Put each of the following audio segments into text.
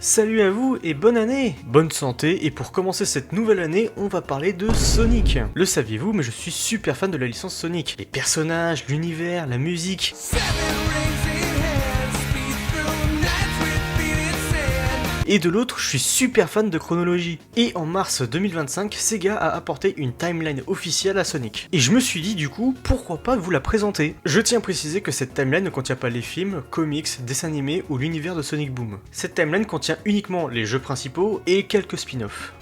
Salut à vous et bonne année! Bonne santé, et pour commencer cette nouvelle année, on va parler de Sonic. Le saviez-vous, mais je suis super fan de la licence Sonic. Les personnages, l'univers, la musique... Et de l'autre, je suis super fan de chronologie. Et en mars 2025, Sega a apporté une timeline officielle à Sonic. Et je me suis dit du coup, pourquoi pas vous la présenter? Je tiens à préciser que cette timeline ne contient pas les films, comics, dessins animés ou l'univers de Sonic Boom. Cette timeline contient uniquement les jeux principaux et quelques spin-offs.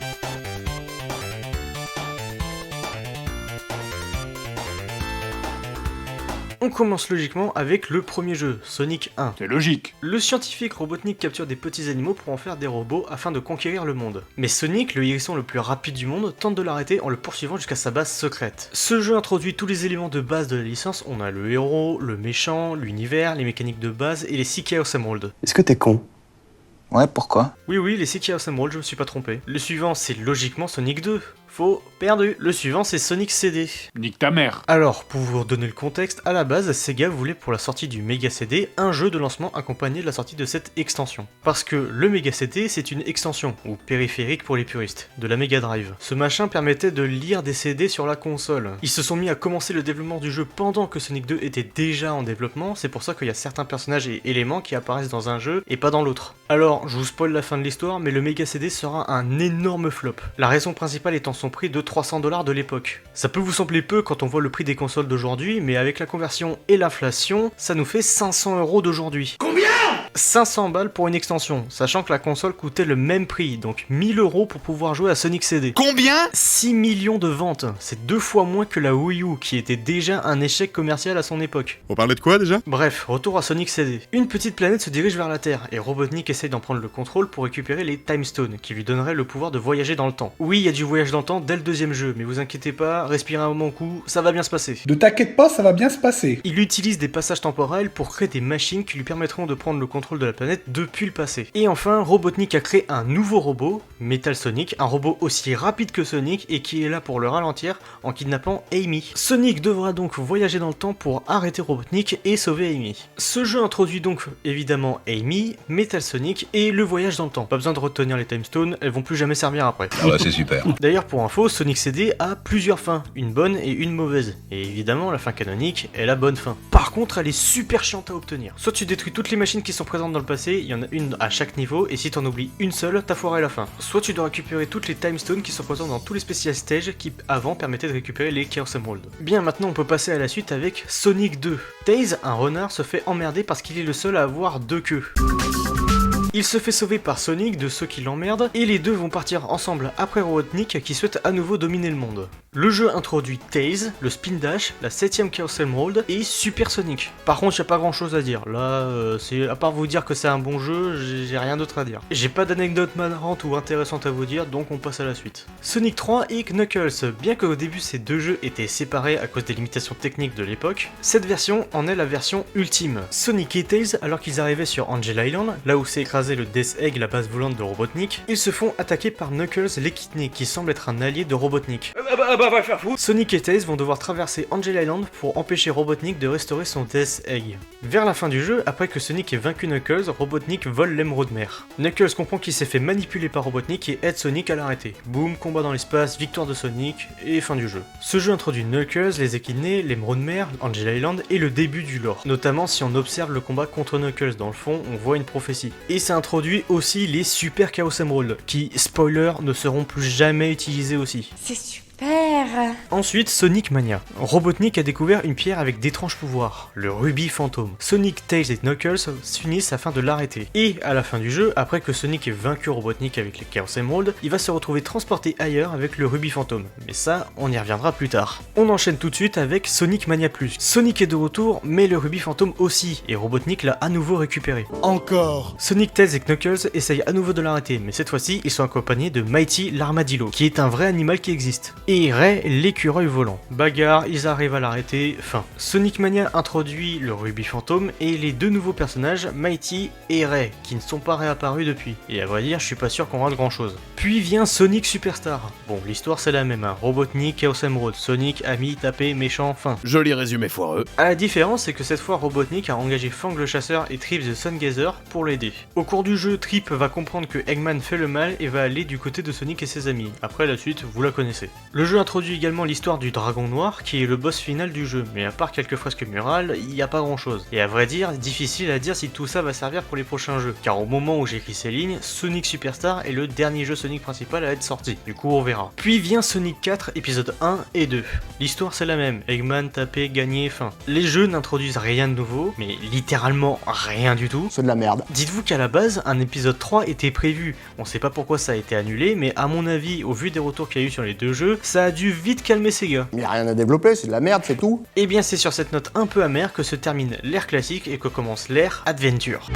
On commence logiquement avec le premier jeu, Sonic 1. C'est logique. Le scientifique Robotnik capture des petits animaux pour en faire des robots afin de conquérir le monde. Mais Sonic, le hérisson le plus rapide du monde, tente de l'arrêter en le poursuivant jusqu'à sa base secrète. Ce jeu introduit tous les éléments de base de la licence, on a le héros, le méchant, l'univers, les mécaniques de base et les 6 Chaos Emeralds. Est-ce que t'es con? Ouais, pourquoi? Oui, les 6 Chaos Emeralds, je me suis pas trompé. Le suivant, c'est logiquement Sonic 2. Faux, perdu. Le suivant, c'est Sonic CD. Nique ta mère. Alors, pour vous redonner le contexte, à la base, Sega voulait pour la sortie du Mega CD un jeu de lancement accompagné de la sortie de cette extension. Parce que le Mega CD, c'est une extension, ou périphérique pour les puristes, de la Mega Drive. Ce machin permettait de lire des CD sur la console. Ils se sont mis à commencer le développement du jeu pendant que Sonic 2 était déjà en développement, c'est pour ça qu'il y a certains personnages et éléments qui apparaissent dans un jeu et pas dans l'autre. Alors, je vous spoil la fin de l'histoire, mais le Mega CD sera un énorme flop. La raison principale étant son prix de 300$ de l'époque. Ça peut vous sembler peu quand on voit le prix des consoles d'aujourd'hui, mais avec la conversion et l'inflation, ça nous fait 500€ d'aujourd'hui. Combien ? 500 balles pour une extension, sachant que la console coûtait le même prix, donc 1000€ pour pouvoir jouer à Sonic CD. Combien? 6 millions de ventes, c'est 2 fois moins que la Wii U, qui était déjà un échec commercial à son époque. On parlait de quoi déjà? Bref, retour à Sonic CD. Une petite planète se dirige vers la Terre, et Robotnik essaye d'en prendre le contrôle pour récupérer les Time Stones, qui lui donneraient le pouvoir de voyager dans le temps. Oui, il y a du voyage dans le temps dès le deuxième jeu, mais vous inquiétez pas, respirez un bon coup, ça va bien se passer. Ne t'inquiète pas, ça va bien se passer. Il utilise des passages temporels pour créer des machines qui lui permettront de prendre le contrôle de la planète depuis le passé. Et enfin, Robotnik a créé un nouveau robot, Metal Sonic, un robot aussi rapide que Sonic et qui est là pour le ralentir en kidnappant Amy. Sonic devra donc voyager dans le temps pour arrêter Robotnik et sauver Amy. Ce jeu introduit donc évidemment Amy, Metal Sonic et le voyage dans le temps. Pas besoin de retenir les Time Stones, elles vont plus jamais servir après. Ah bah c'est super. D'ailleurs, pour info, Sonic CD a plusieurs fins, une bonne et une mauvaise. Et évidemment, la fin canonique est la bonne fin. Par contre, elle est super chiante à obtenir. Soit tu détruis toutes les machines qui sont présentes dans le passé, il y en a une à chaque niveau, et si t'en oublies une seule, t'as foiré la fin. Soit tu dois récupérer toutes les Time Stones qui sont présentes dans tous les Special Stages qui avant permettaient de récupérer les Chaos Emeralds. Bien, maintenant on peut passer à la suite avec Sonic 2. Tails, un renard, se fait emmerder parce qu'il est le seul à avoir 2 queues. Il se fait sauver par Sonic de ceux qui l'emmerdent, et les deux vont partir ensemble après Robotnik qui souhaite à nouveau dominer le monde. Le jeu introduit Tails, le Spin Dash, la 7ème Chaos Emerald et Super Sonic. Par contre, y a pas grand chose à dire. Là, c'est à part vous dire que c'est un bon jeu, j'ai rien d'autre à dire. J'ai pas d'anecdote marrante ou intéressante à vous dire, donc on passe à la suite. Sonic 3 et Knuckles. Bien qu'au début ces deux jeux étaient séparés à cause des limitations techniques de l'époque, cette version en est la version ultime. Sonic et Tails, alors qu'ils arrivaient sur Angel Island, là où s'est écrasé le Death Egg, la base volante de Robotnik, ils se font attaquer par Knuckles l'équidné, qui semble être un allié de Robotnik. Va faire foutre. Sonic et Tails vont devoir traverser Angel Island pour empêcher Robotnik de restaurer son Death Egg. Vers la fin du jeu, après que Sonic ait vaincu Knuckles, Robotnik vole l'émeraude mer. Knuckles comprend qu'il s'est fait manipuler par Robotnik et aide Sonic à l'arrêter. Boum, combat dans l'espace, victoire de Sonic, et fin du jeu. Ce jeu introduit Knuckles, les équidnés, l'émeraude mer, Angel Island et le début du lore. Notamment si on observe le combat contre Knuckles, dans le fond, on voit une prophétie. Et ça introduit aussi les Super Chaos Emeralds, qui, spoiler, ne seront plus jamais utilisés aussi. C'est super. Ensuite, Sonic Mania. Robotnik a découvert une pierre avec d'étranges pouvoirs, le rubis fantôme. Sonic, Tails et Knuckles s'unissent afin de l'arrêter. Et à la fin du jeu, après que Sonic ait vaincu Robotnik avec les Chaos Emeralds, il va se retrouver transporté ailleurs avec le rubis fantôme. Mais ça, on y reviendra plus tard. On enchaîne tout de suite avec Sonic Mania Plus. Sonic est de retour, mais le rubis fantôme aussi, et Robotnik l'a à nouveau récupéré. Encore. Sonic, Tails et Knuckles essayent à nouveau de l'arrêter, mais cette fois-ci, ils sont accompagnés de Mighty l'Armadillo, qui est un vrai animal qui existe. et Ray, l'écureuil volant. Bagarre, ils arrivent à l'arrêter, fin. Sonic Mania introduit le rubis fantôme et les deux nouveaux personnages, Mighty et Ray, qui ne sont pas réapparus depuis. Et à vrai dire, je suis pas sûr qu'on rate grand chose. Puis vient Sonic Superstar. Bon, l'histoire c'est la même, hein. Robotnik, Chaos Emerald, Sonic, ami, tapé, méchant, fin. Joli résumé foireux. La différence, c'est que cette fois, Robotnik a engagé Fang le chasseur et Trip the Sungazer pour l'aider. Au cours du jeu, Trip va comprendre que Eggman fait le mal et va aller du côté de Sonic et ses amis. Après, la suite, vous la connaissez. Le jeu introduit également l'histoire du Dragon Noir, qui est le boss final du jeu, mais à part quelques fresques murales, il n'y a pas grand chose. Et à vrai dire, difficile à dire si tout ça va servir pour les prochains jeux, car au moment où j'écris ces lignes, Sonic Superstar est le dernier jeu Sonic principal à être sorti. Du coup, on verra. Puis vient Sonic 4, épisode 1 et 2. L'histoire c'est la même, Eggman, taper, gagner, fin. Les jeux n'introduisent rien de nouveau, mais littéralement rien du tout. C'est de la merde. Dites-vous qu'à la base, un épisode 3 était prévu. On sait pas pourquoi ça a été annulé, mais à mon avis, au vu des retours qu'il y a eu sur les deux jeux, ça a dû vite calmer Sega. Mais y a rien à développer, c'est de la merde, c'est tout. Et bien c'est sur cette note un peu amère que se termine l'ère classique et que commence l'ère Adventure.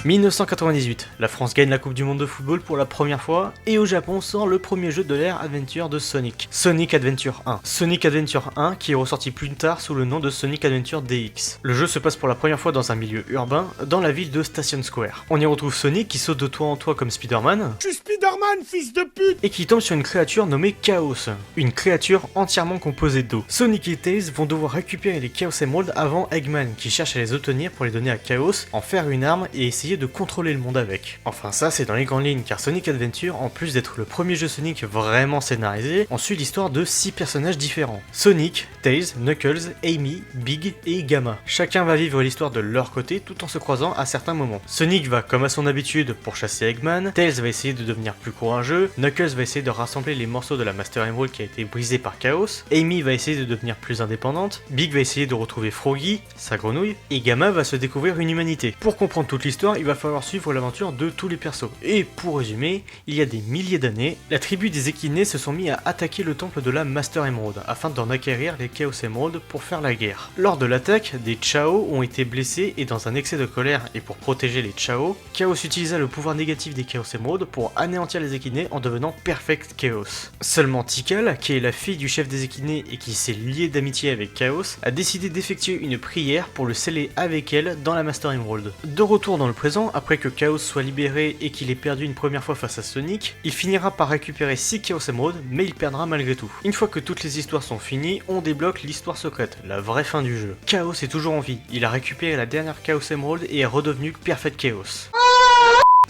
1998, la France gagne la Coupe du Monde de football pour la première fois et au Japon sort le premier jeu de l'ère Adventure de Sonic, Sonic Adventure 1. Sonic Adventure 1 qui est ressorti plus tard sous le nom de Sonic Adventure DX. Le jeu se passe pour la première fois dans un milieu urbain, dans la ville de Station Square. On y retrouve Sonic qui saute de toit en toit comme Spider-Man. Je suis Spider-Man, fils de pute! Et qui tombe sur une créature nommée Chaos, une créature entièrement composée d'eau. Sonic et Tails vont devoir récupérer les Chaos Emeralds avant Eggman qui cherche à les obtenir pour les donner à Chaos, en faire une arme et essayer de contrôler le monde avec. Enfin ça c'est dans les grandes lignes car Sonic Adventure, en plus d'être le premier jeu Sonic vraiment scénarisé, on suit l'histoire de 6 personnages différents. Sonic, Tails, Knuckles, Amy, Big et Gamma. Chacun va vivre l'histoire de leur côté tout en se croisant à certains moments. Sonic va comme à son habitude pour chasser Eggman, Tails va essayer de devenir plus courageux, Knuckles va essayer de rassembler les morceaux de la Master Emerald qui a été brisée par Chaos, Amy va essayer de devenir plus indépendante, Big va essayer de retrouver Froggy, sa grenouille, et Gamma va se découvrir une humanité. Pour comprendre toute l'histoire, il va falloir suivre l'aventure de tous les persos. Et pour résumer, il y a des milliers d'années, la tribu des Équidnés se sont mis à attaquer le temple de la Master Emerald afin d'en acquérir les Chaos Emerald pour faire la guerre. Lors de l'attaque, des Chao ont été blessés et dans un excès de colère et pour protéger les Chao, Chaos utilisa le pouvoir négatif des Chaos Emerald pour anéantir les Équidnés en devenant Perfect Chaos. Seulement Tikal, qui est la fille du chef des Équidnés et qui s'est liée d'amitié avec Chaos, a décidé d'effectuer une prière pour le sceller avec elle dans la Master Emerald. De retour dans le présent, après que Chaos soit libéré et qu'il ait perdu une première fois face à Sonic, il finira par récupérer 6 Chaos Emerald, mais il perdra malgré tout. Une fois que toutes les histoires sont finies, on débloque l'histoire secrète, la vraie fin du jeu. Chaos est toujours en vie, il a récupéré la dernière Chaos Emerald et est redevenu Perfect Chaos.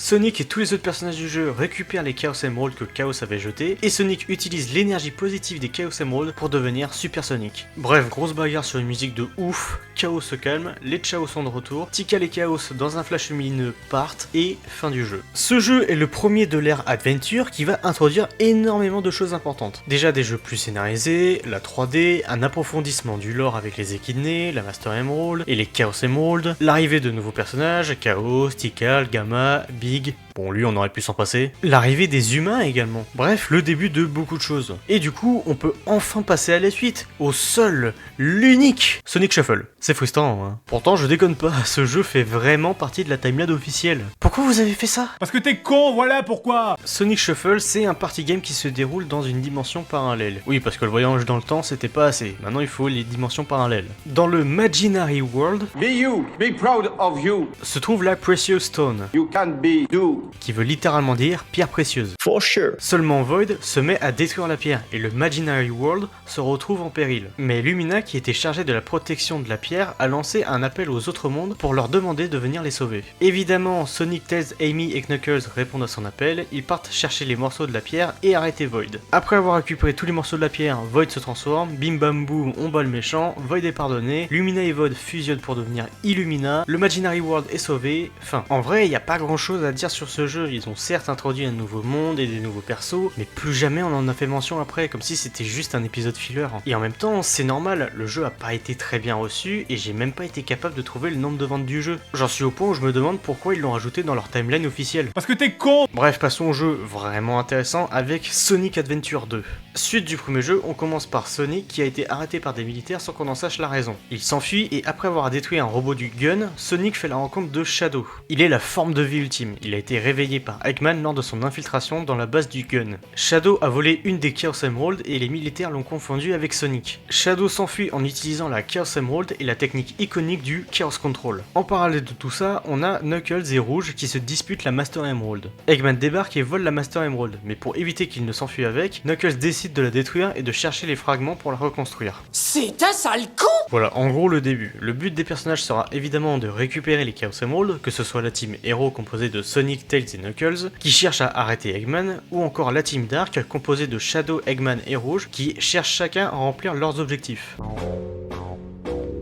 Sonic et tous les autres personnages du jeu récupèrent les Chaos Emerald que Chaos avait jetés, et Sonic utilise l'énergie positive des Chaos Emerald pour devenir Super Sonic. Bref, grosse bagarre sur une musique de ouf, Chaos se calme, les Chao sont de retour, Tikal et Chaos dans un flash lumineux partent, et fin du jeu. Ce jeu est le premier de l'ère Adventure qui va introduire énormément de choses importantes. Déjà des jeux plus scénarisés, la 3D, un approfondissement du lore avec les Équidnés, la Master Emerald et les Chaos Emerald, l'arrivée de nouveaux personnages, Chaos, Tikal, Gamma, Big, bon lui on aurait pu s'en passer, l'arrivée des humains également, bref le début de beaucoup de choses. Et du coup on peut enfin passer à la suite, au seul, l'unique Sonic Shuffle. C'est frustrant hein. Pourtant je déconne pas, ce jeu fait vraiment partie de la timeline officielle. Pourquoi vous avez fait ça? Parce que t'es con, voilà pourquoi! Sonic Shuffle c'est un party game qui se déroule dans une dimension parallèle. Oui parce que le voyage dans le temps c'était pas assez, maintenant il faut les dimensions parallèles. Dans le Imaginary World, Be you, be proud of you. se trouve la Precious Stone, You can be do. qui veut littéralement dire pierre précieuse. For sure. Seulement Void se met à détruire la pierre et le Imaginary World se retrouve en péril. Mais Lumina, qui était chargée de la protection de la pierre, a lancé un appel aux autres mondes pour leur demander de venir les sauver. Évidemment, Sonic, Tails, Amy et Knuckles répondent à son appel, ils partent chercher les morceaux de la pierre et arrêter Void. Après avoir récupéré tous les morceaux de la pierre, Void se transforme, bim bam boum, on bat le méchant, Void est pardonné, Lumina et Void fusionnent pour devenir Illumina, le Imaginary World est sauvé, fin. En vrai, il n'y a pas grand chose à dire sur ce jeu, ils ont certes introduit un nouveau monde et des nouveaux persos, mais plus jamais on en a fait mention après, comme si c'était juste un épisode filler. Et en même temps, c'est normal, le jeu a pas été très bien reçu, et j'ai même pas été capable de trouver le nombre de ventes du jeu. J'en suis au point où je me demande pourquoi ils l'ont rajouté dans leur timeline officielle. Parce que t'es con! Bref, passons au jeu vraiment intéressant avec Sonic Adventure 2. Suite du premier jeu, on commence par Sonic qui a été arrêté par des militaires sans qu'on en sache la raison. Il s'enfuit et après avoir détruit un robot du gun, Sonic fait la rencontre de Shadow. Il est la forme de vie ultime, il a été réveillé par Eggman lors de son infiltration dans la base du gun. Shadow a volé une des Chaos Emerald et les militaires l'ont confondu avec Sonic. Shadow s'enfuit en utilisant la Chaos Emerald et la technique iconique du Chaos Control. En parallèle de tout ça, on a Knuckles et Rouge qui se disputent la Master Emerald. Eggman débarque et vole la Master Emerald, mais pour éviter qu'il ne s'enfuit avec, Knuckles décide de la détruire et de chercher les fragments pour la reconstruire. C'est un sale con! Voilà, en gros le début. Le but des personnages sera évidemment de récupérer les Chaos Emerald, que ce soit la team Hero composée de Sonic, Tails et Knuckles, qui cherche à arrêter Eggman, ou encore la team Dark composée de Shadow, Eggman et Rouge, qui cherchent chacun à remplir leurs objectifs.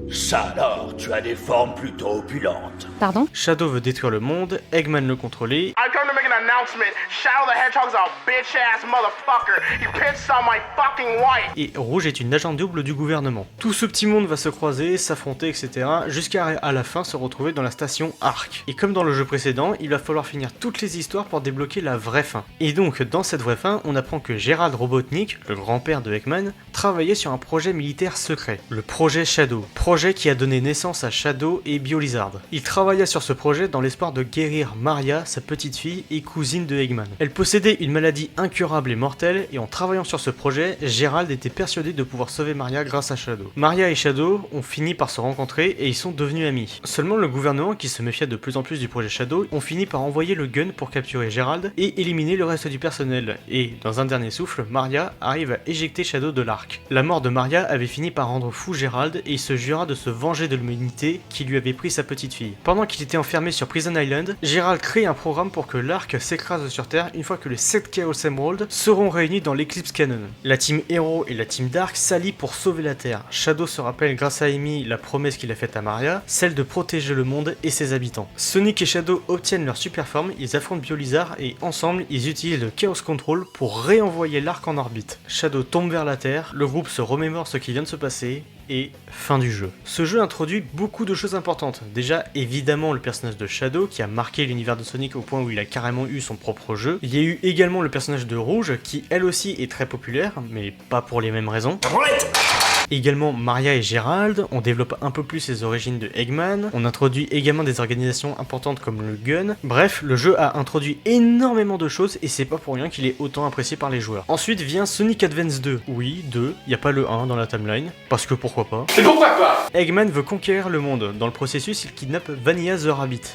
Ça alors, tu as des formes plutôt opulentes. Pardon? Shadow veut détruire le monde, Eggman le contrôler, I come to make an announcement. Shadow the Hedgehog's a bitch-ass motherfucker. He pissed on my fucking wife. et Rouge est une agent double du gouvernement. Tout ce petit monde va se croiser, s'affronter, etc. jusqu'à à la fin se retrouver dans la station Ark. Et comme dans le jeu précédent, il va falloir finir toutes les histoires pour débloquer la vraie fin. Et donc, dans cette vraie fin, on apprend que Gerald Robotnik, le grand-père de Eggman, travaillait sur un projet militaire secret, le projet Shadow. Projet qui a donné naissance à Shadow et BioLizard. Il travailla sur ce projet dans l'espoir de guérir Maria, sa petite fille et cousine de Eggman. Elle possédait une maladie incurable et mortelle, et en travaillant sur ce projet, Gerald était persuadé de pouvoir sauver Maria grâce à Shadow. Maria et Shadow ont fini par se rencontrer et ils sont devenus amis. Seulement le gouvernement, qui se méfiait de plus en plus du projet Shadow, ont fini par envoyer le gun pour capturer Gerald et éliminer le reste du personnel. Et, dans un dernier souffle, Maria arrive à éjecter Shadow de l'arc. La mort de Maria avait fini par rendre fou Gerald et il se jura de se venger de l'humanité qui lui avait pris sa petite fille. Pendant qu'il était enfermé sur Prison Island, Gerald crée un programme pour que l'arc s'écrase sur Terre une fois que les 7 Chaos Emerald seront réunis dans l'Eclipse Cannon. La team Hero et la team Dark s'allient pour sauver la Terre. Shadow se rappelle grâce à Amy la promesse qu'il a faite à Maria, celle de protéger le monde et ses habitants. Sonic et Shadow obtiennent leur super forme, ils affrontent BioLizard et ensemble ils utilisent le Chaos Control pour réenvoyer l'arc en orbite. Shadow tombe vers la Terre, le groupe se remémore ce qui vient de se passer, et fin du jeu. Ce jeu introduit beaucoup de choses importantes. Déjà, évidemment, le personnage de Shadow qui a marqué l'univers de Sonic au point où il a carrément eu son propre jeu. Il y a eu également le personnage de Rouge qui elle aussi est très populaire, mais pas pour les mêmes raisons. Également Maria et Gerald, on développe un peu plus les origines de Eggman, on introduit également des organisations importantes comme le Gun. Bref, le jeu a introduit énormément de choses et c'est pas pour rien qu'il est autant apprécié par les joueurs. Ensuite vient Sonic Advance 2. Oui, 2, y a pas le 1 dans la timeline, parce que pourquoi pas. Et pourquoi pas? Eggman veut conquérir le monde. Dans le processus, il kidnappe Vanilla the Rabbit.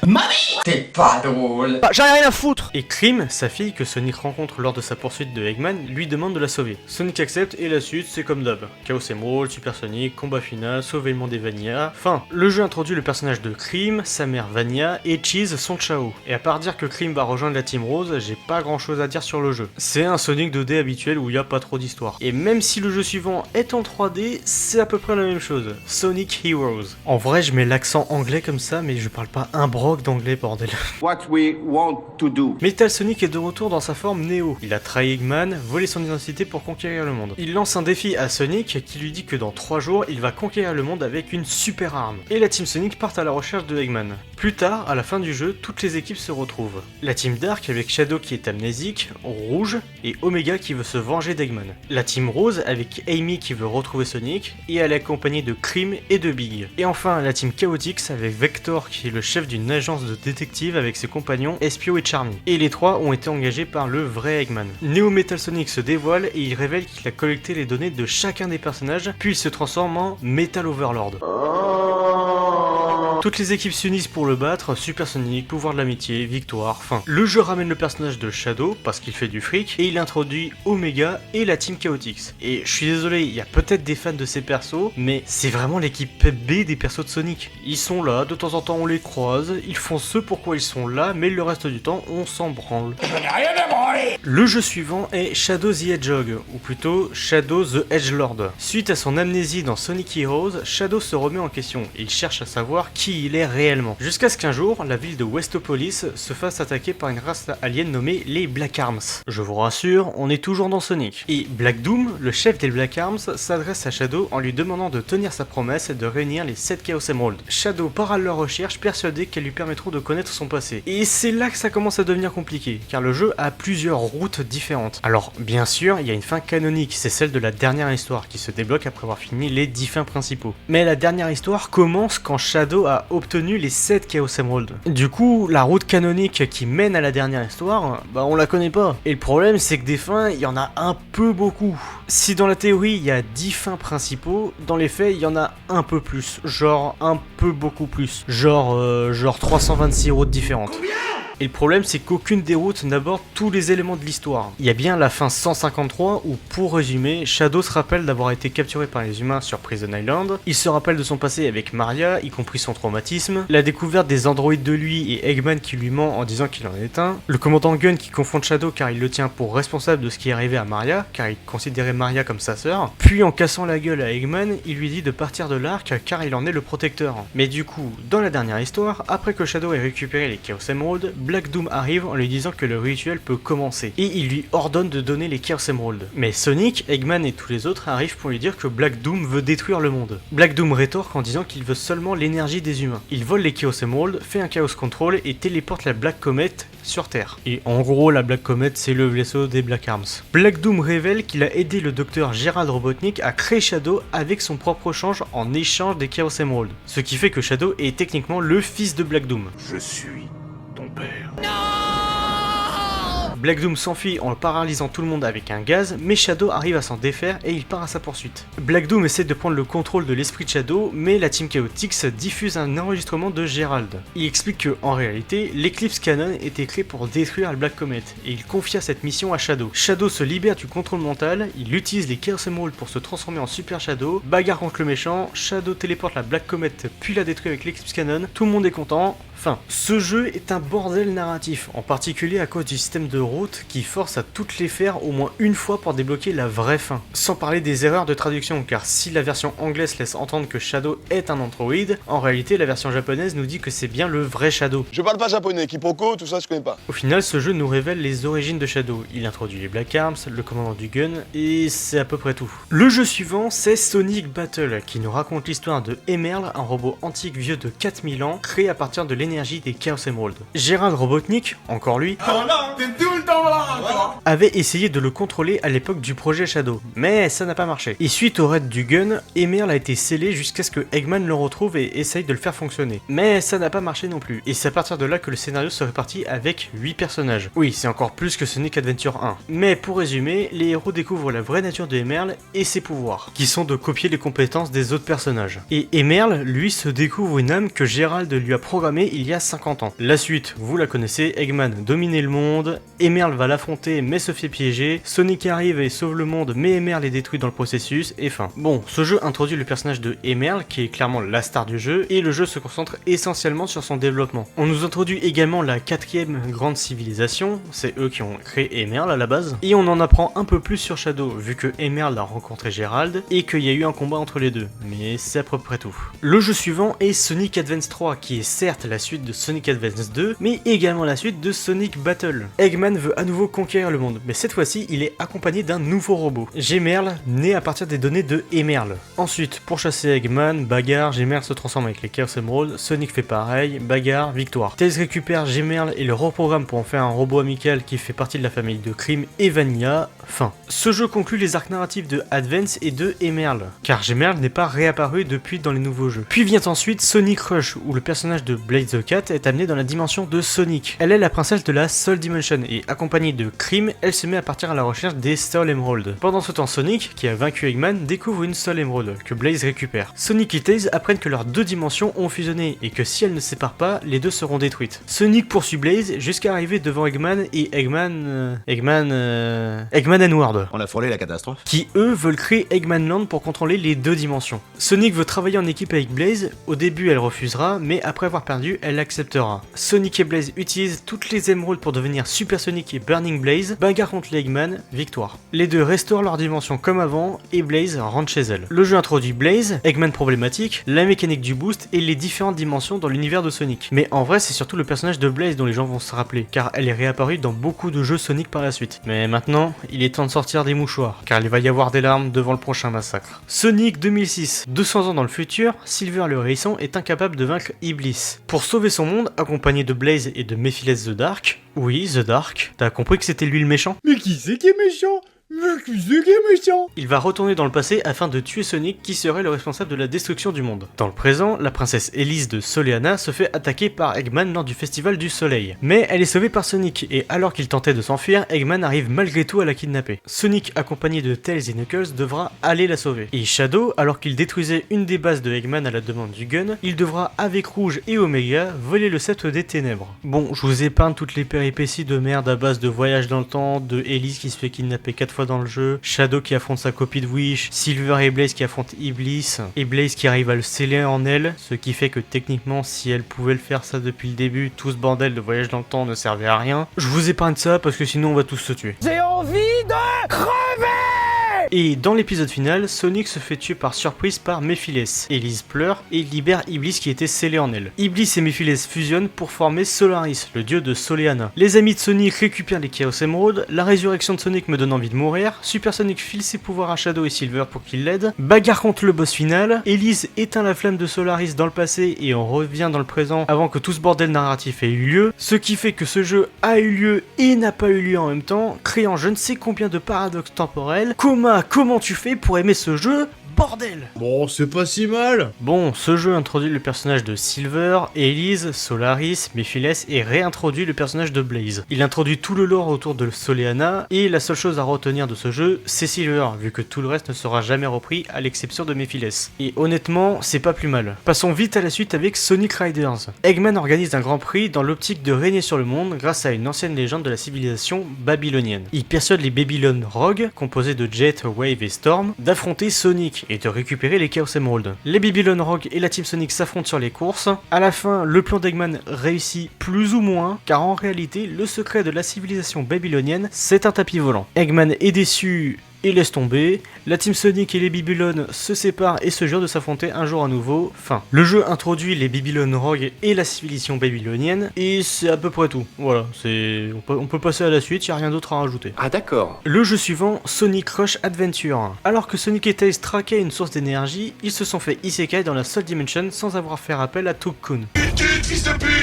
T'es pas drôle. Bah, j'en ai rien à foutre! Et Cream, sa fille que Sonic rencontre lors de sa poursuite de Eggman, lui demande de la sauver. Sonic accepte et la suite c'est comme d'hab. Chaos Emerald, Super Sonic, combat final, sauver le monde et Vanilla. Enfin, le jeu introduit le personnage de Cream, sa mère Vanilla et Cheese son Chao. Et à part dire que Cream va rejoindre la Team Rose, j'ai pas grand chose à dire sur le jeu. C'est un Sonic 2D habituel où il y a pas trop d'histoire. Et même si le jeu suivant est en 3D, c'est à peu près la même chose. Sonic Heroes. En vrai, je mets l'accent anglais comme ça, mais je parle pas un broc d'anglais, bordel. What we want to do. Metal Sonic est de retour dans sa forme Neo. Il a trahi Eggman, volé son identité pour conquérir le monde. Il lance un défi à Sonic qui lui dit que dans 3 jours, il va conquérir le monde avec une super arme. Et la Team Sonic part à la recherche de Eggman. Plus tard, à la fin du jeu, toutes les équipes se retrouvent. La Team Dark avec Shadow qui est amnésique, Rouge et Omega qui veut se venger d'Eggman. La Team Rose avec Amy qui veut retrouver Sonic et elle est accompagnée de Cream et de Big. Et enfin, la Team Chaotix avec Vector qui est le chef d'une agence de détectives avec ses compagnons Espio et Charmy. Et les trois ont été engagés par le vrai Eggman. Neo Metal Sonic se dévoile et il révèle qu'il a collecté les données de chacun des personnages, puis il se transforme en Metal Overlord. Toutes les équipes s'unissent pour le battre, Super Sonic, pouvoir de l'amitié, victoire, fin. Le jeu ramène le personnage de Shadow, parce qu'il fait du fric, et il introduit Omega et la Team Chaotix. Et je suis désolé, il y a peut-être des fans de ces persos, mais c'est vraiment l'équipe B des persos de Sonic. Ils sont là, de temps en temps on les croise, ils font ce pourquoi ils sont là, mais le reste du temps on s'en branle. Le jeu suivant est Shadow the Hedgehog, ou plutôt Shadow the Edgelord. Suite à son amnésie dans Sonic Heroes, Shadow se remet en question, et il cherche à savoir qui qui il est réellement. Jusqu'à ce qu'un jour, la ville de Westopolis se fasse attaquer par une race alien nommée les Black Arms. Je vous rassure, on est toujours dans Sonic. Et Black Doom, le chef des Black Arms, s'adresse à Shadow en lui demandant de tenir sa promesse et de réunir les 7 Chaos Emeralds. Shadow part à leur recherche, persuadé qu'elles lui permettront de connaître son passé. Et c'est là que ça commence à devenir compliqué, car le jeu a plusieurs routes différentes. Alors, bien sûr, il y a une fin canonique, c'est celle de la dernière histoire, qui se débloque après avoir fini les 10 fins principaux. Mais la dernière histoire commence quand Shadow a obtenu les 7 Chaos Emeralds. Du coup, la route canonique qui mène à la dernière histoire, bah on la connaît pas. Et le problème, c'est que des fins, il y en a un peu beaucoup. Si dans la théorie, il y a 10 fins principaux, dans les faits, il y en a un peu plus. Genre, un peu beaucoup plus. Genre 326 routes différentes. Et le problème, c'est qu'aucune des routes n'aborde tous les éléments de l'histoire. Il y a bien la fin 153 où, pour résumer, Shadow se rappelle d'avoir été capturé par les humains sur Prison Island, il se rappelle de son passé avec Maria, y compris son traumatisme, la découverte des androïdes de lui et Eggman qui lui ment en disant qu'il en est un, le commandant Gun qui confronte Shadow car il le tient pour responsable de ce qui est arrivé à Maria, car il considérait Maria comme sa sœur, puis en cassant la gueule à Eggman, il lui dit de partir de l'arc car il en est le protecteur. Mais du coup, dans la dernière histoire, après que Shadow ait récupéré les Chaos Emeralds, Black Doom arrive en lui disant que le rituel peut commencer, et il lui ordonne de donner les Chaos Emeralds. Mais Sonic, Eggman et tous les autres arrivent pour lui dire que Black Doom veut détruire le monde. Black Doom rétorque en disant qu'il veut seulement l'énergie des humains. Il vole les Chaos Emeralds, fait un Chaos Control et téléporte la Black Comet sur Terre. Et en gros, la Black Comet, c'est le vaisseau des Black Arms. Black Doom révèle qu'il a aidé le docteur Gerald Robotnik à créer Shadow avec son propre change en échange des Chaos Emeralds. Ce qui fait que Shadow est techniquement le fils de Black Doom. Je suis ton père. Black Doom s'enfuit en paralysant tout le monde avec un gaz, mais Shadow arrive à s'en défaire et il part à sa poursuite. Black Doom essaie de prendre le contrôle de l'esprit de Shadow, mais la Team Chaotix diffuse un enregistrement de Gerald. Il explique que, en réalité, l'Eclipse Cannon était créé pour détruire la Black Comet, et il confia cette mission à Shadow. Shadow se libère du contrôle mental, il utilise les Chaos Emeralds pour se transformer en Super Shadow, bagarre contre le méchant, Shadow téléporte la Black Comet puis la détruit avec l'Eclipse Cannon, tout le monde est content. Fin. Ce jeu est un bordel narratif, en particulier à cause du système de route qui force à toutes les faire au moins une fois pour débloquer la vraie fin. Sans parler des erreurs de traduction, car si la version anglaise laisse entendre que Shadow est un androïde, en réalité la version japonaise nous dit que c'est bien le vrai Shadow. Je parle pas japonais, quiproquo, tout ça je connais pas. Au final, ce jeu nous révèle les origines de Shadow. Il introduit les Black Arms, le commandant du gun, et c'est à peu près tout. Le jeu suivant, c'est Sonic Battle, qui nous raconte l'histoire de Emerl, un robot antique vieux de 4000 ans, créé à partir de l'énergie des Chaos Emeralds. Gerald Robotnik, encore lui, avait essayé de le contrôler à l'époque du projet Shadow, mais ça n'a pas marché. Et suite au raid du gun, Emerl a été scellé jusqu'à ce que Eggman le retrouve et essaye de le faire fonctionner. Mais ça n'a pas marché non plus, et c'est à partir de là que le scénario se répartit avec 8 personnages. Oui, c'est encore plus que Sonic Adventure 1. Mais pour résumer, les héros découvrent la vraie nature de Emerl et ses pouvoirs, qui sont de copier les compétences des autres personnages. Et Emerl, lui, se découvre une âme que Gerald lui a programmée il y a 50 ans. La suite, vous la connaissez, Eggman domine le monde, Emerl va l'affronter mais se fait piéger, Sonic arrive et sauve le monde mais Emerl est détruit dans le processus, et fin. Bon, ce jeu introduit le personnage de Emerl qui est clairement la star du jeu, et le jeu se concentre essentiellement sur son développement. On nous introduit également la 4ème grande civilisation, c'est eux qui ont créé Emerl à la base, et on en apprend un peu plus sur Shadow, vu que Emerl a rencontré Gerald, et qu'il y a eu un combat entre les deux, mais c'est à peu près tout. Le jeu suivant est Sonic Advance 3, qui est certes la suite de Sonic Advance 2, mais également la suite de Sonic Battle. Eggman veut à nouveau conquérir le monde, mais cette fois-ci il est accompagné d'un nouveau robot, Gemerl, né à partir des données de Emerl. Ensuite, pour chasser Eggman, bagarre, Gemerl se transforme avec les Chaos Emeralds, Sonic fait pareil, bagarre, victoire. Tails récupère Gemerl et le reprogramme pour en faire un robot amical qui fait partie de la famille de Cream et Vanilla. Fin. Ce jeu conclut les arcs narratifs de Advance et de Emerl, car Gemerl n'est pas réapparu depuis dans les nouveaux jeux. Puis vient ensuite Sonic Rush, où le personnage de Blaze the Cat est amené dans la dimension de Sonic. Elle est la princesse de la Soul Dimension, et accompagnée de Cream, elle se met à partir à la recherche des Soul Emeralds. Pendant ce temps, Sonic, qui a vaincu Eggman, découvre une Soul Emerald, que Blaze récupère. Sonic et Tails apprennent que leurs deux dimensions ont fusionné, et que si elles ne se séparent pas, les deux seront détruites. Sonic poursuit Blaze jusqu'à arriver devant Eggman et Eggman and Ward. On a frôlé la catastrophe. Qui eux veulent créer Eggman Land pour contrôler les deux dimensions. Sonic veut travailler en équipe avec Blaze, au début elle refusera, mais après avoir perdu, elle acceptera. Sonic et Blaze utilisent toutes les émeraudes pour devenir Super Sonic et Burning Blaze, bagarre contre les Eggman, victoire. Les deux restaurent leur dimension comme avant et Blaze rentre chez elle. Le jeu introduit Blaze, Eggman problématique, la mécanique du boost et les différentes dimensions dans l'univers de Sonic. Mais en vrai c'est surtout le personnage de Blaze dont les gens vont se rappeler, car elle est réapparue dans beaucoup de jeux Sonic par la suite. Mais maintenant, il est temps de sortir des mouchoirs, car il va y avoir des larmes devant le prochain massacre. Sonic 2006, 200 ans dans le futur, Silver le Hérisson est incapable de vaincre Iblis. Pour sauver son monde, accompagné de Blaze et de Mephiles the Dark, oui, The Dark, t'as compris que c'était lui le méchant? Mais qui c'est qui est méchant? Mais qui c'est qui est méchant? Il va retourner dans le passé afin de tuer Sonic qui serait le responsable de la destruction du monde. Dans le présent, la princesse Elise de Soleanna se fait attaquer par Eggman lors du festival du soleil. Mais elle est sauvée par Sonic et alors qu'il tentait de s'enfuir, Eggman arrive malgré tout à la kidnapper. Sonic accompagné de Tails et Knuckles devra aller la sauver. Et Shadow, alors qu'il détruisait une des bases de Eggman à la demande du gun, il devra avec Rouge et Omega voler le sceptre des ténèbres. Bon, je vous épargne toutes les péripéties de merde à base de voyage dans le temps, de Elise qui se fait kidnapper 4 fois dans le jeu, Shadow qui affronte sa copie de Wish, Silver et Blaze qui affrontent Iblis, et Blaze qui arrive à le sceller en elle, ce qui fait que techniquement si elle pouvait le faire ça depuis le début, tout ce bordel de voyage dans le temps ne servait à rien. Je vous épargne ça parce que sinon on va tous se tuer. J'ai envie de crever! Et dans l'épisode final, Sonic se fait tuer par surprise par Mephiles. Elise pleure et libère Iblis qui était scellé en elle. Iblis et Mephiles fusionnent pour former Solaris, le dieu de Soleanna. Les amis de Sonic récupèrent les Chaos Emerald, la résurrection de Sonic me donne envie de mourir, Super Sonic file ses pouvoirs à Shadow et Silver pour qu'ils l'aident, bagarre contre le boss final, Elise éteint la flamme de Solaris dans le passé et on revient dans le présent avant que tout ce bordel narratif ait eu lieu, ce qui fait que ce jeu a eu lieu et n'a pas eu lieu en même temps, créant je ne sais combien de paradoxes temporels. Comment tu fais pour aimer ce jeu? Bordel! Bon, c'est pas si mal. Bon, ce jeu introduit le personnage de Silver, Elise, Solaris, Mephiles et réintroduit le personnage de Blaze. Il introduit tout le lore autour de Soleanna et la seule chose à retenir de ce jeu, c'est Silver, vu que tout le reste ne sera jamais repris à l'exception de Mephiles. Et honnêtement, c'est pas plus mal. Passons vite à la suite avec Sonic Riders. Eggman organise un grand prix dans l'optique de régner sur le monde grâce à une ancienne légende de la civilisation babylonienne. Il persuade les Babylon Rogue, composés de Jet, Wave et Storm, d'affronter Sonic et de récupérer les Chaos Emerald. Les Babylon Rogue et la Team Sonic s'affrontent sur les courses. À la fin, le plan d'Eggman réussit plus ou moins, car en réalité, le secret de la civilisation babylonienne, c'est un tapis volant. Eggman est déçu et laisse tomber, la Team Sonic et les Babylon se séparent et se jurent de s'affronter un jour à nouveau, fin. Le jeu introduit les Babylon Rogue et la civilisation babylonienne, et c'est à peu près tout. Voilà, on peut passer à la suite, y a rien d'autre à rajouter. Ah d'accord. Le jeu suivant, Sonic Rush Adventure. Alors que Sonic et Tails traquaient une source d'énergie, ils se sont fait isekai dans la Soul Dimension sans avoir fait appel à Took-kun.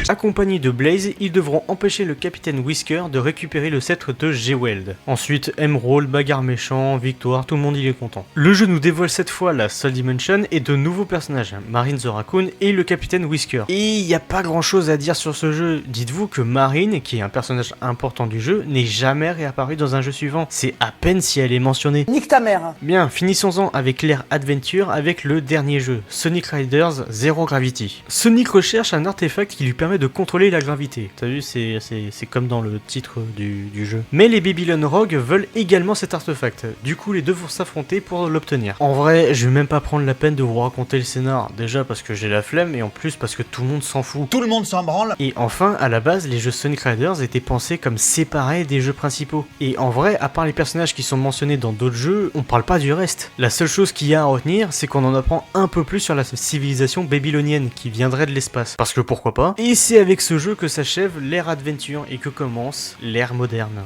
Accompagnés de Blaze, ils devront empêcher le capitaine Whisker de récupérer le sceptre de G-Weld. Ensuite, Emerald, bagarre méchant, victoire, tout le monde il est content. Le jeu nous dévoile cette fois la Soul Dimension et de nouveaux personnages, Marine the Raccoon et le capitaine Whisker. Et il n'y a pas grand chose à dire sur ce jeu, dites-vous que Marine, qui est un personnage important du jeu, n'est jamais réapparue dans un jeu suivant, c'est à peine si elle est mentionnée. Nique ta mère! Bien, finissons-en avec l'ère Adventure avec le dernier jeu, Sonic Riders Zero Gravity. Sonic recherche un artefact qui lui permet de contrôler la gravité. T'as vu, c'est comme dans le titre du jeu. Mais les Babylon Rogue veulent également cet artefact. Du coup, les deux vont s'affronter pour l'obtenir. En vrai, je vais même pas prendre la peine de vous raconter le scénar. Déjà parce que j'ai la flemme et en plus parce que tout le monde s'en fout. Tout le monde s'en branle. Et enfin, à la base, les jeux Sonic Riders étaient pensés comme séparés des jeux principaux. Et en vrai, à part les personnages qui sont mentionnés dans d'autres jeux, on parle pas du reste. La seule chose qu'il y a à retenir, c'est qu'on en apprend un peu plus sur la civilisation babylonienne qui viendrait de l'espace. Parce que pourquoi pas. Et c'est avec ce jeu que s'achève l'ère Adventure et que commence l'ère moderne.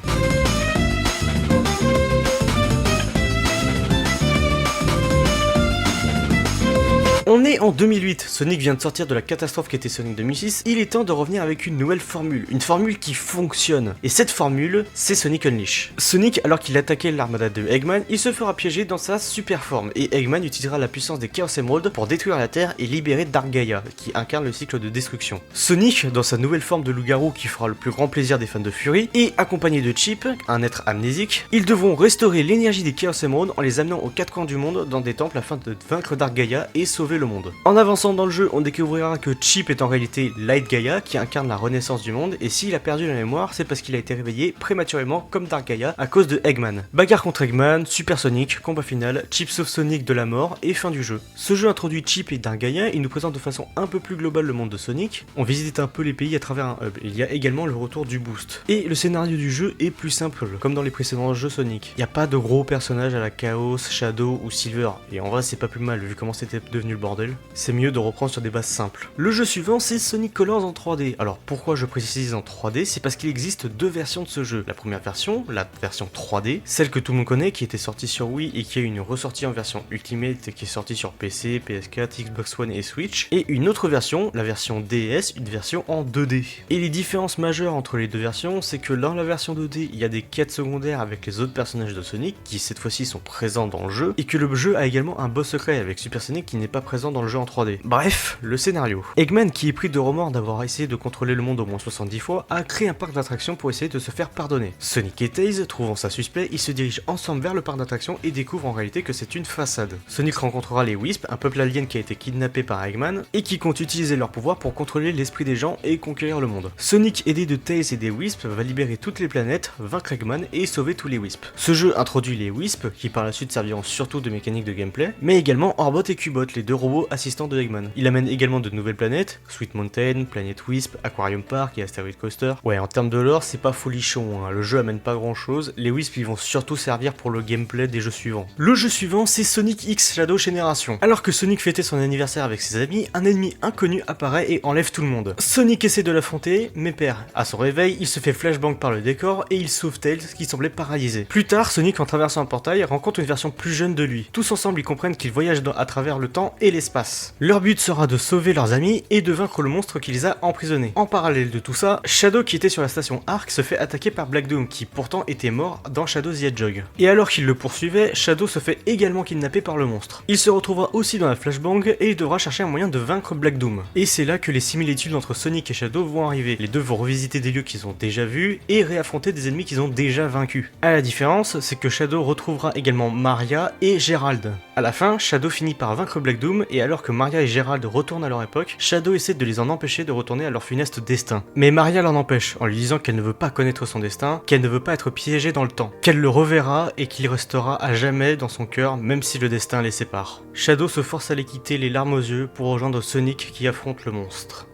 On est en 2008, Sonic vient de sortir de la catastrophe qu'était Sonic 2006, il est temps de revenir avec une nouvelle formule, une formule qui fonctionne. Et cette formule, c'est Sonic Unleash. Sonic, alors qu'il attaquait l'armada de Eggman, il se fera piéger dans sa super forme, et Eggman utilisera la puissance des Chaos Emerald pour détruire la Terre et libérer Dark Gaia, qui incarne le cycle de destruction. Sonic, dans sa nouvelle forme de loup-garou qui fera le plus grand plaisir des fans de Fury, et accompagné de Chip, un être amnésique, ils devront restaurer l'énergie des Chaos Emerald en les amenant aux quatre coins du monde dans des temples afin de vaincre Dark Gaia et sauver le monde. monde. En avançant dans le jeu, on découvrira que Chip est en réalité Light Gaia qui incarne la renaissance du monde, et s'il a perdu la mémoire, c'est parce qu'il a été réveillé prématurément comme Dark Gaia à cause de Eggman. Bagarre contre Eggman, Super Sonic, combat final, Chip sauve Sonic de la mort et fin du jeu. Ce jeu introduit Chip et Dark Gaia, il nous présente de façon un peu plus globale le monde de Sonic, on visite un peu les pays à travers un hub, il y a également le retour du boost. Et le scénario du jeu est plus simple, comme dans les précédents jeux Sonic. Il n'y a pas de gros personnages à la Chaos, Shadow ou Silver, et en vrai c'est pas plus mal vu comment c'était devenu le bordel. C'est mieux de reprendre sur des bases simples. Le jeu suivant c'est Sonic Colors en 3D. Alors pourquoi je précise en 3D, c'est parce qu'il existe deux versions de ce jeu. La première version, la version 3D, celle que tout le monde connaît, qui était sortie sur Wii et qui a eu une ressortie en version Ultimate qui est sortie sur PC, PS4, Xbox One et Switch, et une autre version, la version DS, une version en 2D. Et les différences majeures entre les deux versions, c'est que dans la version 2D, il y a des quêtes secondaires avec les autres personnages de Sonic, qui cette fois-ci sont présents dans le jeu, et que le jeu a également un boss secret avec Super Sonic qui n'est pas présent dans le jeu en 3D. Bref, le scénario. Eggman, qui est pris de remords d'avoir essayé de contrôler le monde au moins 70 fois, a créé un parc d'attractions pour essayer de se faire pardonner. Sonic et Tails, trouvant ça suspect, ils se dirigent ensemble vers le parc d'attractions et découvrent en réalité que c'est une façade. Sonic rencontrera les Wisps, un peuple alien qui a été kidnappé par Eggman, et qui compte utiliser leur pouvoir pour contrôler l'esprit des gens et conquérir le monde. Sonic, aidé de Tails et des Wisps, va libérer toutes les planètes, vaincre Eggman et sauver tous les Wisps. Ce jeu introduit les Wisps, qui par la suite serviront surtout de mécanique de gameplay, mais également Orbot et Cubot, les deux robots assistants de Eggman. Il amène également de nouvelles planètes, Sweet Mountain, Planète Wisp, Aquarium Park et Asteroid Coaster. Ouais, en termes de lore, c'est pas folichon, hein. Le jeu amène pas grand chose, les Wisps ils vont surtout servir pour le gameplay des jeux suivants. Le jeu suivant, c'est Sonic X Shadow Generation. Alors que Sonic fêtait son anniversaire avec ses amis, un ennemi inconnu apparaît et enlève tout le monde. Sonic essaie de l'affronter, mais perd. À son réveil, il se fait flashbang par le décor et il sauve Tails qui semblait paralysé. Plus tard, Sonic, en traversant un portail, rencontre une version plus jeune de lui. Tous ensemble, ils comprennent qu'ils voyagent à travers le temps et l'espace. Leur but sera de sauver leurs amis et de vaincre le monstre qui les a emprisonnés. En parallèle de tout ça, Shadow, qui était sur la station Ark, se fait attaquer par Black Doom, qui pourtant était mort dans Shadow the Hedgehog. Et alors qu'il le poursuivait, Shadow se fait également kidnapper par le monstre. Il se retrouvera aussi dans la flashbang et il devra chercher un moyen de vaincre Black Doom. Et c'est là que les similitudes entre Sonic et Shadow vont arriver. Les deux vont revisiter des lieux qu'ils ont déjà vus et réaffronter des ennemis qu'ils ont déjà vaincus. À la différence, c'est que Shadow retrouvera également Maria et Gerald. À la fin, Shadow finit par vaincre Black Doom et alors que Maria et Gerald retournent à leur époque, Shadow essaie de les en empêcher de retourner à leur funeste destin. Mais Maria l'en empêche en lui disant qu'elle ne veut pas connaître son destin, qu'elle ne veut pas être piégée dans le temps, qu'elle le reverra et qu'il restera à jamais dans son cœur même si le destin les sépare. Shadow se force à les quitter les larmes aux yeux pour rejoindre Sonic qui affronte le monstre.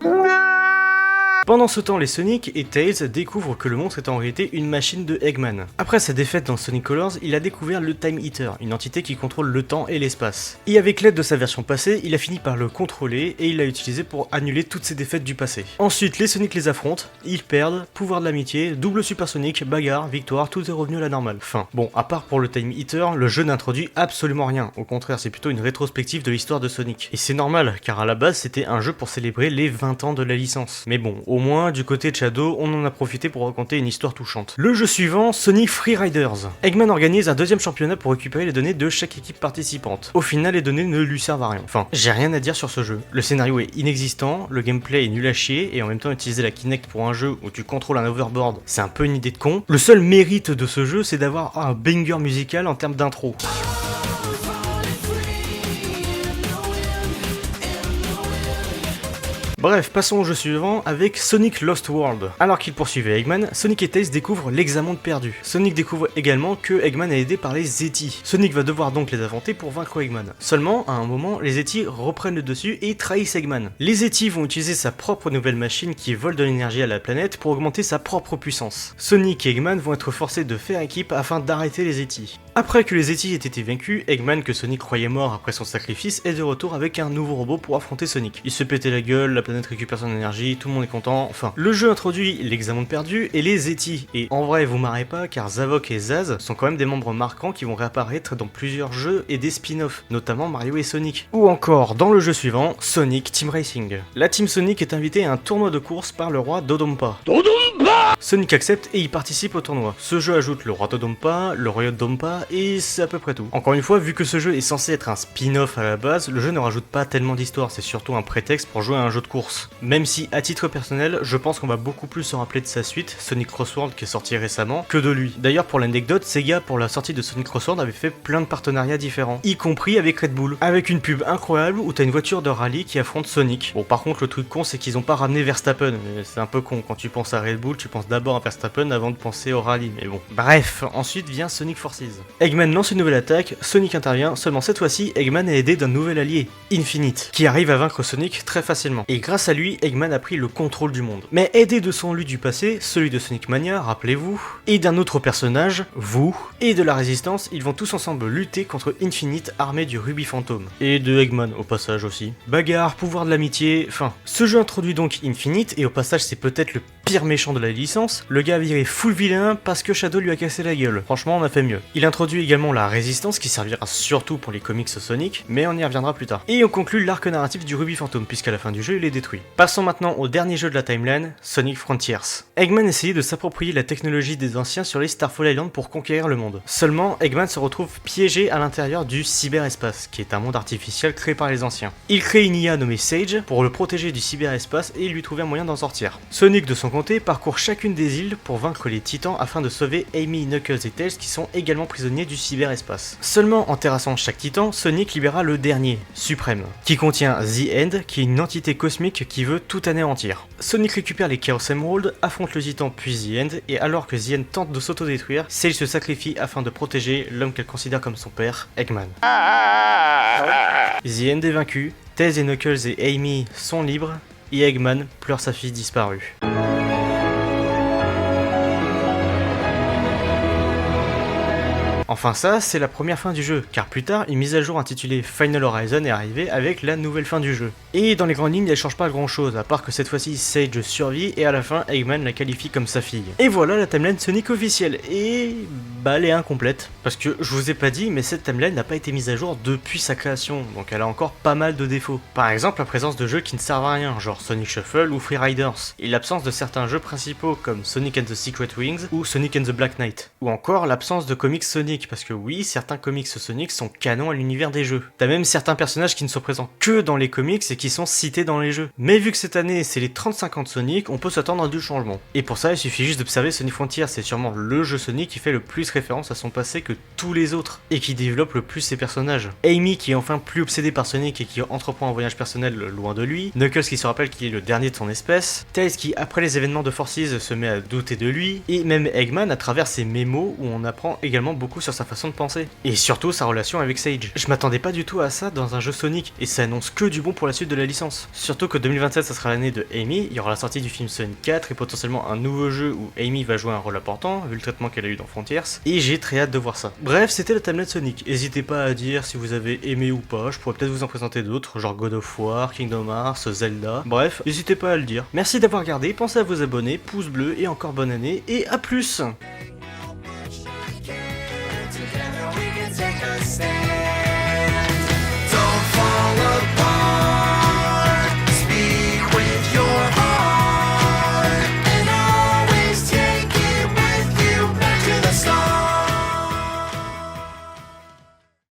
Pendant ce temps, les Sonic et Tails découvrent que le monstre est en réalité une machine de Eggman. Après sa défaite dans Sonic Colors, il a découvert le Time Eater, une entité qui contrôle le temps et l'espace. Et avec l'aide de sa version passée, il a fini par le contrôler et il l'a utilisé pour annuler toutes ses défaites du passé. Ensuite, les Sonic les affrontent, ils perdent, pouvoir de l'amitié, double Super Sonic, bagarre, victoire, tout est revenu à la normale. Fin. Bon, à part pour le Time Eater, le jeu n'introduit absolument rien. Au contraire, c'est plutôt une rétrospective de l'histoire de Sonic. Et c'est normal, car à la base, c'était un jeu pour célébrer les 20 ans de la licence. Mais bon, au moins, du côté de Shadow, on en a profité pour raconter une histoire touchante. Le jeu suivant, Sonic Free Riders. Eggman organise un deuxième championnat pour récupérer les données de chaque équipe participante. Au final, les données ne lui servent à rien. Enfin, j'ai rien à dire sur ce jeu. Le scénario est inexistant, le gameplay est nul à chier, et en même temps, utiliser la Kinect pour un jeu où tu contrôles un overboard, c'est un peu une idée de con. Le seul mérite de ce jeu, c'est d'avoir un banger musical en termes d'intro. Bref, passons au jeu suivant avec Sonic Lost World. Alors qu'il poursuivait Eggman, Sonic et Tails découvrent l'examen perdu. Sonic découvre également que Eggman est aidé par les Zeti. Sonic va devoir donc les affronter pour vaincre Eggman. Seulement, à un moment, les Zeti reprennent le dessus et trahissent Eggman. Les Zeti vont utiliser sa propre nouvelle machine qui vole de l'énergie à la planète pour augmenter sa propre puissance. Sonic et Eggman vont être forcés de faire équipe afin d'arrêter les Zeti. Après que les Zeti aient été vaincus, Eggman, que Sonic croyait mort après son sacrifice, est de retour avec un nouveau robot pour affronter Sonic. Il se pétait la gueule, la planète récupère son énergie, tout le monde est content, enfin. Le jeu introduit l'examen perdu et les Zeti. Et en vrai, vous marrez pas, car Zavok et Zaz sont quand même des membres marquants qui vont réapparaître dans plusieurs jeux et des spin-offs, notamment Mario et Sonic. Ou encore, dans le jeu suivant, Sonic Team Racing. La Team Sonic est invitée à un tournoi de course par le roi Dodonpa. Sonic accepte et il participe au tournoi. Ce jeu ajoute le roi de Dompa, le royaume Dompa et c'est à peu près tout. Encore une fois, vu que ce jeu est censé être un spin-off à la base, le jeu ne rajoute pas tellement d'histoire, c'est surtout un prétexte pour jouer à un jeu de course. Même si, à titre personnel, je pense qu'on va beaucoup plus se rappeler de sa suite, Sonic Crossworld qui est sorti récemment, que de lui. D'ailleurs, pour l'anecdote, Sega pour la sortie de Sonic Crossworld avait fait plein de partenariats différents, y compris avec Red Bull, avec une pub incroyable où t'as une voiture de rallye qui affronte Sonic. Bon, par contre, le truc con, c'est qu'ils ont pas ramené Verstappen, mais c'est un peu con, quand tu penses à Red Bull, tu penses d'abord à Verstappen avant de penser au rallye, mais bon. Bref, ensuite vient Sonic Forces. Eggman lance une nouvelle attaque, Sonic intervient, seulement cette fois-ci, Eggman est aidé d'un nouvel allié, Infinite, qui arrive à vaincre Sonic très facilement. Et grâce à lui, Eggman a pris le contrôle du monde. Mais aidé de son lui du passé, celui de Sonic Mania, rappelez-vous, et d'un autre personnage, vous, et de la Résistance, ils vont tous ensemble lutter contre Infinite armé du Ruby Phantom. Et de Eggman au passage aussi. Bagarre, pouvoir de l'amitié, enfin. Ce jeu introduit donc Infinite, et au passage c'est peut-être le pire méchant de la licence, le gars a viré full vilain parce que Shadow lui a cassé la gueule. Franchement, on a fait mieux. Il introduit également la Résistance qui servira surtout pour les comics Sonic, mais on y reviendra plus tard. Et on conclut l'arc narratif du Ruby Phantom puisqu'à la fin du jeu il est détruit. Passons maintenant au dernier jeu de la timeline, Sonic Frontiers. Eggman essayait de s'approprier la technologie des anciens sur les Starfall Island pour conquérir le monde. Seulement, Eggman se retrouve piégé à l'intérieur du cyberespace, qui est un monde artificiel créé par les anciens. Il crée une IA nommée Sage pour le protéger du cyberespace et lui trouver un moyen d'en sortir. Sonic de son côté parcourt chacune des îles pour vaincre les titans afin de sauver Amy, Knuckles et Tails qui sont également prisonniers du cyberespace. Seulement en terrassant chaque titan, Sonic libéra le dernier, Suprême, qui contient The End, qui est une entité cosmique qui veut tout anéantir. Sonic récupère les Chaos Emerald, affronte le titan puis The End, et alors que The End tente de s'autodétruire, Sage se sacrifie afin de protéger l'homme qu'elle considère comme son père, Eggman. The End est vaincu, Tails et Knuckles et Amy sont libres, et Eggman pleure sa fille disparue. Enfin ça, c'est la première fin du jeu, car plus tard, une mise à jour intitulée Final Horizon est arrivée avec la nouvelle fin du jeu. Et dans les grandes lignes, elle change pas grand chose, à part que cette fois-ci Sage survit et à la fin, Eggman la qualifie comme sa fille. Et voilà la timeline Sonic officielle, et bah elle est incomplète, parce que je vous ai pas dit, mais cette timeline n'a pas été mise à jour depuis sa création, donc elle a encore pas mal de défauts. Par exemple, la présence de jeux qui ne servent à rien, genre Sonic Shuffle ou Free Riders, et l'absence de certains jeux principaux comme Sonic and the Secret Wings ou Sonic and the Black Knight, ou encore l'absence de comics Sonic, parce que oui, certains comics Sonic sont canons à l'univers des jeux. T'as même certains personnages qui ne sont présents que dans les comics et qui sont cités dans les jeux. Mais vu que cette année c'est les 35 ans de Sonic, on peut s'attendre à du changement. Et pour ça, il suffit juste d'observer Sonic Frontiers, c'est sûrement le jeu Sonic qui fait le plus référence à son passé que tous les autres, et qui développe le plus ses personnages. Amy qui est enfin plus obsédée par Sonic et qui entreprend un voyage personnel loin de lui, Knuckles qui se rappelle qu'il est le dernier de son espèce, Tails qui après les événements de Forces se met à douter de lui, et même Eggman à travers ses mémos où on apprend également beaucoup sur sa façon de penser. Et surtout sa relation avec Sage. Je m'attendais pas du tout à ça dans un jeu Sonic, et ça annonce que du bon pour la suite de la licence. Surtout que 2027 ça sera l'année de Amy, il y aura la sortie du film Sonic 4 et potentiellement un nouveau jeu où Amy va jouer un rôle important, vu le traitement qu'elle a eu dans Frontiers, et j'ai très hâte de voir ça. Bref, c'était la timeline Sonic. N'hésitez pas à dire si vous avez aimé ou pas, je pourrais peut-être vous en présenter d'autres, genre God of War, Kingdom Hearts, Zelda, bref, n'hésitez pas à le dire. Merci d'avoir regardé, pensez à vous abonner, pouce bleu et encore bonne année, et à plus!